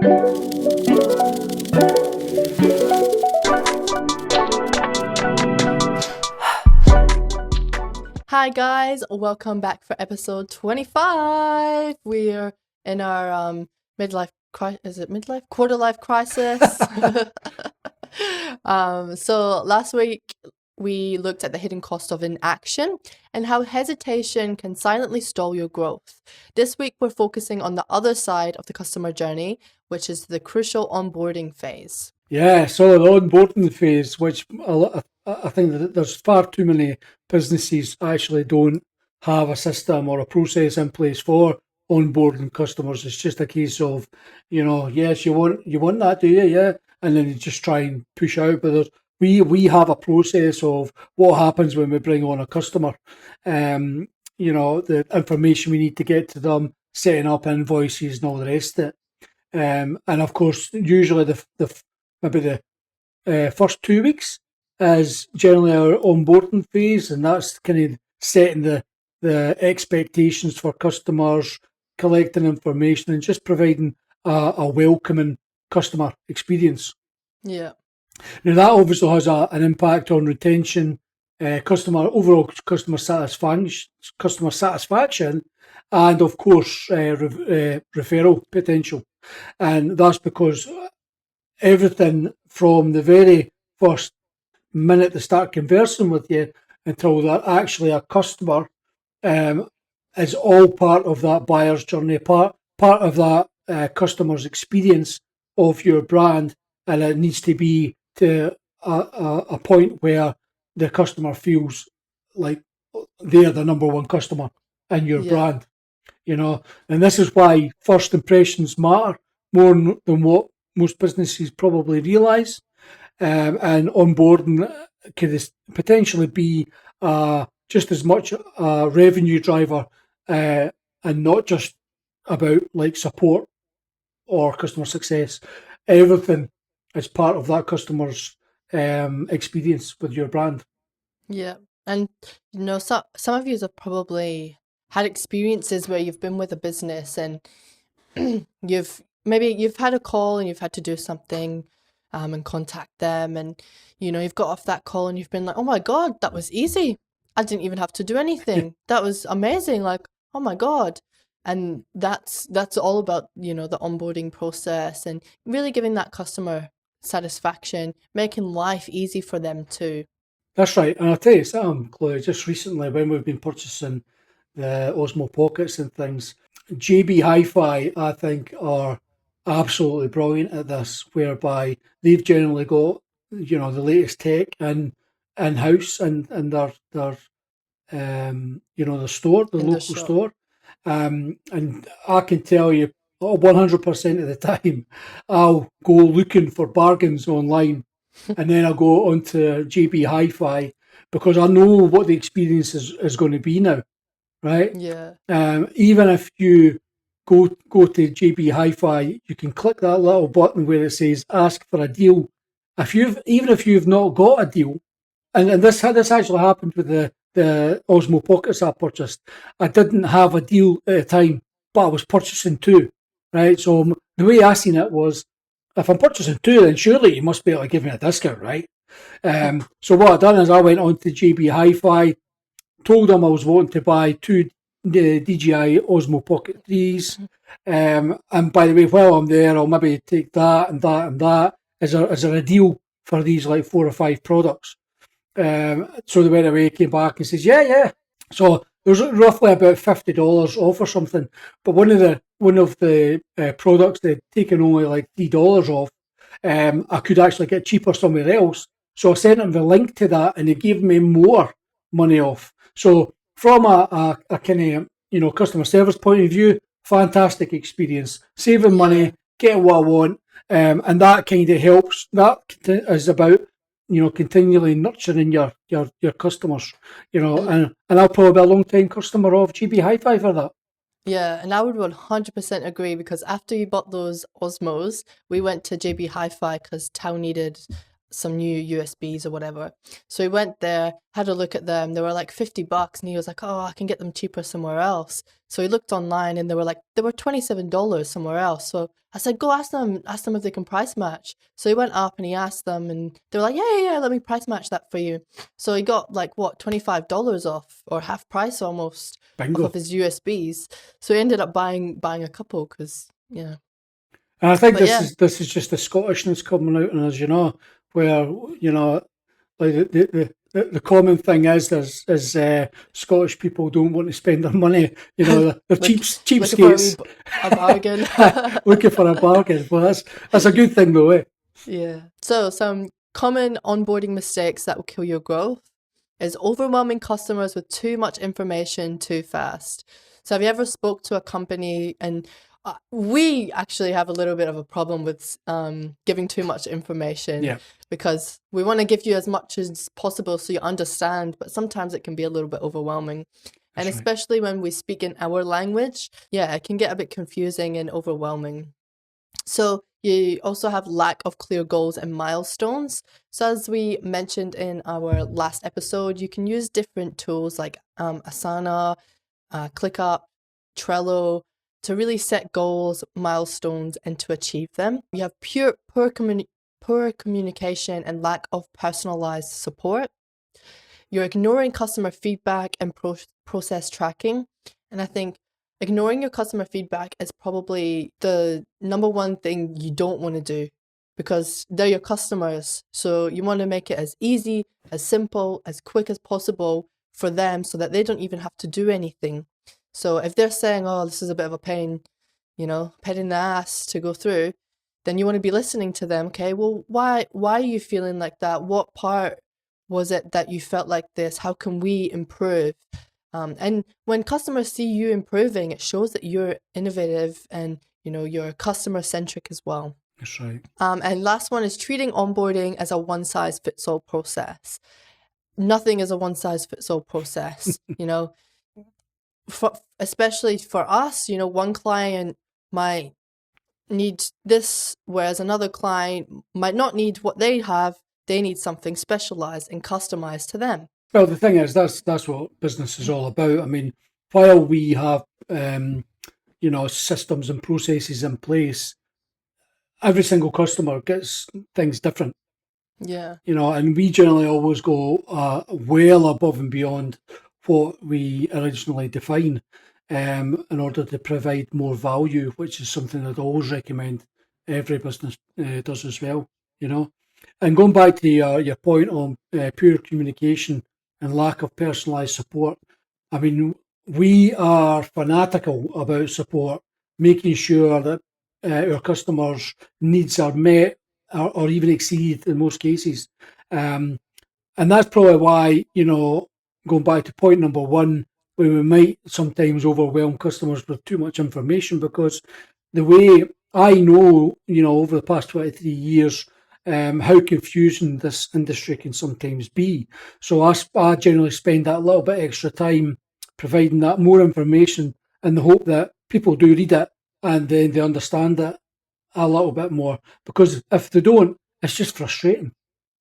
Hi guys, welcome back for episode 25. We're in our quarter life crisis. So last week we looked at the hidden cost of inaction and how hesitation can silently stall your growth. This week we're focusing on the other side of the customer journey, which is the crucial onboarding phase. Yeah, so the onboarding phase, which I think that there's far too many businesses actually don't have a system or a process in place for onboarding customers. It's just a case of, yes, you want that, do you? Yeah, and then you just try and push out. But we have a process of what happens when we bring on a customer. The information we need to get to them, setting up invoices and all the rest of it. And of course, usually maybe the first 2 weeks is generally our onboarding phase, and that's kind of setting the expectations for customers, collecting information, and just providing a welcoming customer experience. Yeah. Now that obviously has an impact on retention, overall customer satisfaction, and of course referral potential. And that's because everything from the very first minute they start conversing with you until they're actually a customer is all part of that buyer's journey, part of that customer's experience of your brand, and it needs to be to a point where the customer feels like they're the number one customer in your brand, and this is why first impressions matter more than what most businesses probably realise, and onboarding could potentially be just as much a revenue driver and not just about like support or customer success. Everything is part of that customer's experience with your brand. Yeah. And some of you have probably had experiences where you've been with a business and you've had a call and you've had to do something and contact them, and you've got off that call and you've been like, oh my God, that was easy. I didn't even have to do anything. That was amazing. Like, oh my God. And that's all about, the onboarding process and really giving that customer satisfaction, making life easy for them too. That's right. And I'll tell you something, Chloe, just recently when we've been purchasing the Osmo Pockets and things, JB Hi-Fi, I think, are absolutely brilliant at this, whereby they've generally got, the latest tech in-house and their the store, the local store. And I can tell you 100% of the time, I'll go looking for bargains online and then I'll go onto JB Hi-Fi because I know what the experience is going to be now, right? Yeah. Even if you go to JB Hi-Fi, you can click that little button where it says ask for a deal. Even if you've not got a deal, and this actually happened with the Osmo Pockets I purchased. I didn't have a deal at the time, but I was purchasing two, right? So the way I seen it was, if I'm purchasing two, then surely you must be able to give me a discount, right? So what I done is I went on to JB Hi-Fi, told them I was wanting to buy two DJI Osmo Pocket 3s. And by the way, while I'm there, I'll maybe take that and that and that. Is there a deal for these like 4 or 5 products? So they went away, came back and says, yeah. So there's roughly about $50 off or something. But one of the products they'd taken only like $3 off. I could actually get cheaper somewhere else. So I sent them the link to that, and they gave me more money off. So from a kind of customer service point of view, fantastic experience, saving money, getting what I want, and that kind of helps. That is about continually nurturing your customers, and I'll probably be a long time customer of JB Hi-Fi for that. Yeah, and I would 100% agree, because after you bought those Osmos, we went to JB Hi-Fi because Tao needed some new USBs or whatever. So he went there, had a look at them. They were like $50, and he was like, "Oh, I can get them cheaper somewhere else." So he looked online, and they were $27 somewhere else. So I said, "Go ask them if they can price match." So he went up and he asked them, and they were like, "Yeah, let me price match that for you." So he got like what, $25 off, or half price almost, off of Bingo. his USBs. So he ended up buying a couple because yeah. And I think But yeah, this is just the Scottishness coming out in us, where like the common thing is Scottish people don't want to spend their money. They're look, looking for cheapskates, a bargain. looking for a bargain. Well, that's a good thing though, eh? Yeah. So some common onboarding mistakes that will kill your growth is overwhelming customers with too much information too fast. So have you ever spoke to a company, and we actually have a little bit of a problem with giving too much information, Yeah, because we want to give you as much as possible so you understand, but sometimes it can be a little bit overwhelming. And that's right. especially when we speak in our language, yeah, it can get a bit confusing and overwhelming. So you also have lack of clear goals and milestones. So as we mentioned in our last episode, you can use different tools like Asana, ClickUp, Trello to really set goals, milestones, and to achieve them. You have poor communication and lack of personalized support. You're ignoring customer feedback and process tracking. And I think ignoring your customer feedback is probably the number one thing you don't want to do, because they're your customers. So you want to make it as easy, as simple, as quick as possible for them so that they don't even have to do anything. So if they're saying, "Oh, this is a bit of a pain, pain in the ass to go through," then you want to be listening to them. Okay, well, why are you feeling like that? What part was it that you felt like this? How can we improve? And when customers see you improving, it shows that you're innovative and you're customer centric as well. That's right. And last one is treating onboarding as a one size fits all process. Nothing is a one size fits all process. Especially for us, one client might need this, whereas another client might not need what they have. They need something specialized and customized to them. Well, the thing is, that's what business is all about. I mean, while we have systems and processes in place, every single customer gets things different. Yeah. And we generally always go well above and beyond what we originally define, in order to provide more value, which is something I'd always recommend every business does as well. You know, and going back to your point on poor communication and lack of personalised support, I mean, we are fanatical about support, making sure that our customers' needs are met or even exceeded in most cases. Um, and that's probably why, going back to point number one, where we might sometimes overwhelm customers with too much information, because the way I know, over the past 23 years, how confusing this industry can sometimes be. So I generally spend that little bit extra time providing that more information in the hope that people do read it and then they understand it a little bit more. Because if they don't, it's just frustrating,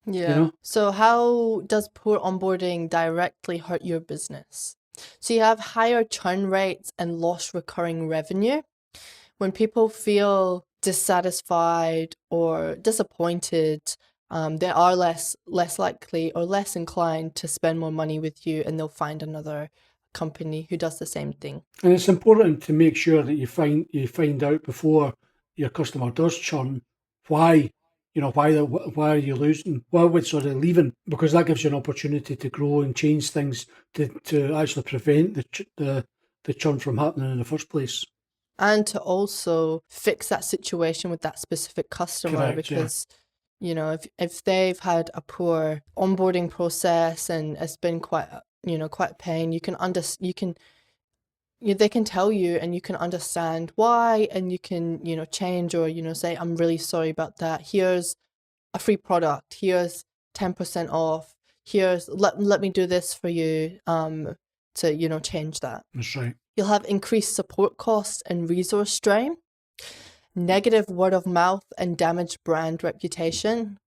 you Yeah. know? So how does poor onboarding directly hurt your business? So you have higher churn rates and lost recurring revenue. When people feel dissatisfied or disappointed, they are less likely or less inclined to spend more money with you, and they'll find another company who does the same thing. And it's important to make sure that you find out before your customer does churn why, why are you losing? Why would sort of leaving? Because that gives you an opportunity to grow and change things to actually prevent the churn from happening in the first place. And to also fix that situation with that specific customer, Correct. Yeah. because if they've had a poor onboarding process and it's been quite a pain, they can tell you, and you can understand why, and you can change, or say, "I'm really sorry about that. Here's a free product. Here's 10% off. Here's let me do this for you to change that." That's right. You'll have increased support costs and resource strain, negative word of mouth and damaged brand reputation.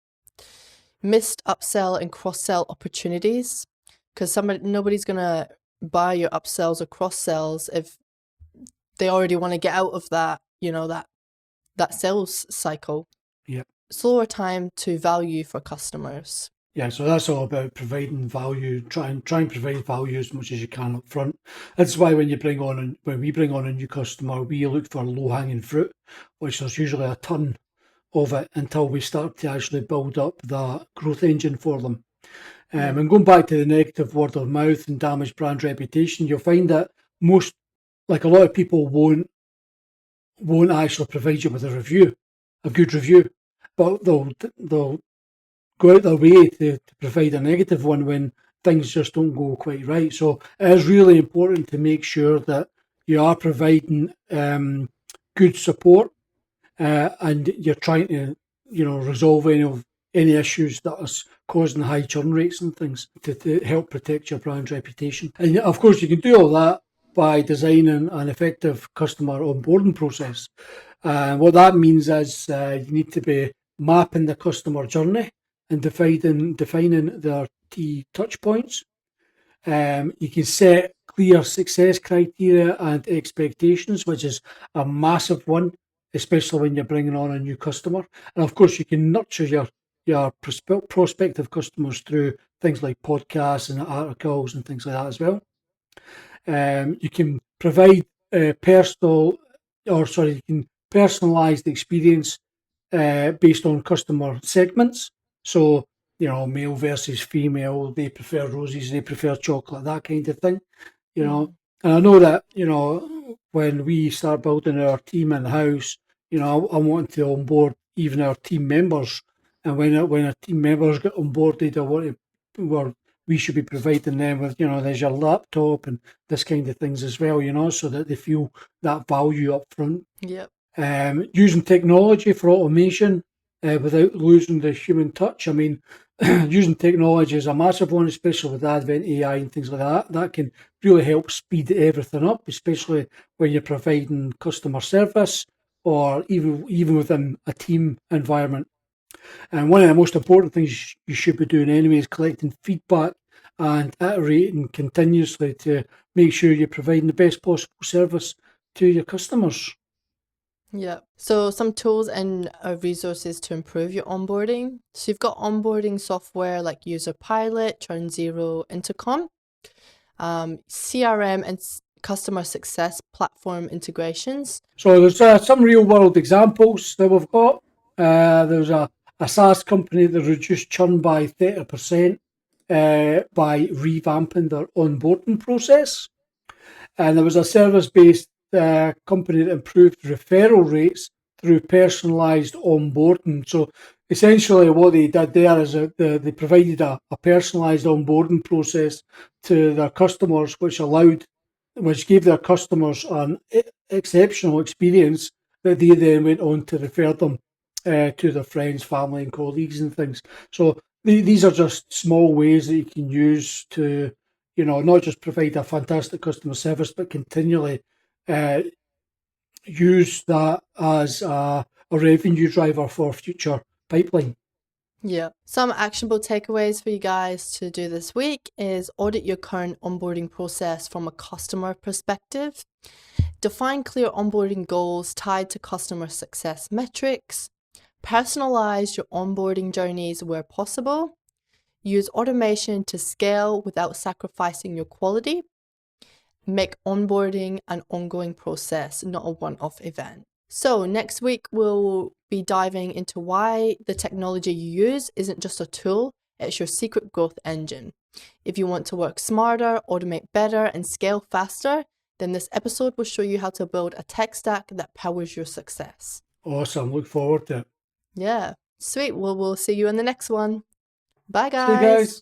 missed upsell and cross-sell opportunities, because nobody's gonna buy your upsells or cross-sells if they already want to get out of that, that sales cycle. Yeah. Slower time to value for customers. Yeah, so that's all about providing value. Try and provide value as much as you can up front. That's why when we bring on a new customer, we look for low hanging fruit, which there's usually a ton of it until we start to actually build up the growth engine for them. And going back to the negative word of mouth and damaged brand reputation, you'll find that a lot of people won't actually provide you with a good review, but they'll go out their way to provide a negative one when things just don't go quite right. So it is really important to make sure that you are providing good support and you're trying to, resolve any issues that are causing high churn rates and things to help protect your brand reputation. And of course, you can do all that by designing an effective customer onboarding process. What that means is you need to be mapping the customer journey and defining their key touch points. You can set clear success criteria and expectations, which is a massive one, especially when you're bringing on a new customer. And of course, you can nurture your prospective customers through things like podcasts and articles and things like that as well. You can provide you can personalize the experience based on customer segments. So, male versus female, they prefer roses, they prefer chocolate, that kind of thing, And I know that, when we start building our team in house, I want to onboard even our team members. And when our team members get onboarded, we should be providing them with, there's your laptop and this kind of things as well, so that they feel that value up front. Yep. Using technology for automation without losing the human touch. I mean, using technology is a massive one, especially with Advent AI and things like that. That can really help speed everything up, especially when you're providing customer service or even within a team environment. And one of the most important things you should be doing anyway is collecting feedback and iterating continuously to make sure you're providing the best possible service to your customers. Yeah. So some tools and resources to improve your onboarding. So you've got onboarding software like User Pilot, Churn Zero, Intercom, CRM and customer success platform integrations. So there's some real world examples that we've got. There's a SaaS company that reduced churn by 30% by revamping their onboarding process. And there was a service-based company that improved referral rates through personalised onboarding. So essentially what they did there is they provided a personalised onboarding process to their customers, which gave their customers an exceptional experience that they then went on to refer them to their friends, family and colleagues and things. So these are just small ways that you can use to, not just provide a fantastic customer service, but continually use that as a revenue driver for future pipeline. Yeah. Some actionable takeaways for you guys to do this week is audit your current onboarding process from a customer perspective. Define clear onboarding goals tied to customer success metrics. Personalize your onboarding journeys where possible. Use automation to scale without sacrificing your quality. Make onboarding an ongoing process, not a one-off event. So next week, we'll be diving into why the technology you use isn't just a tool, it's your secret growth engine. If you want to work smarter, automate better, and scale faster, then this episode will show you how to build a tech stack that powers your success. Awesome. Look forward to it. Yeah, sweet. Well, we'll see you in the next one. Bye, See you guys. guys.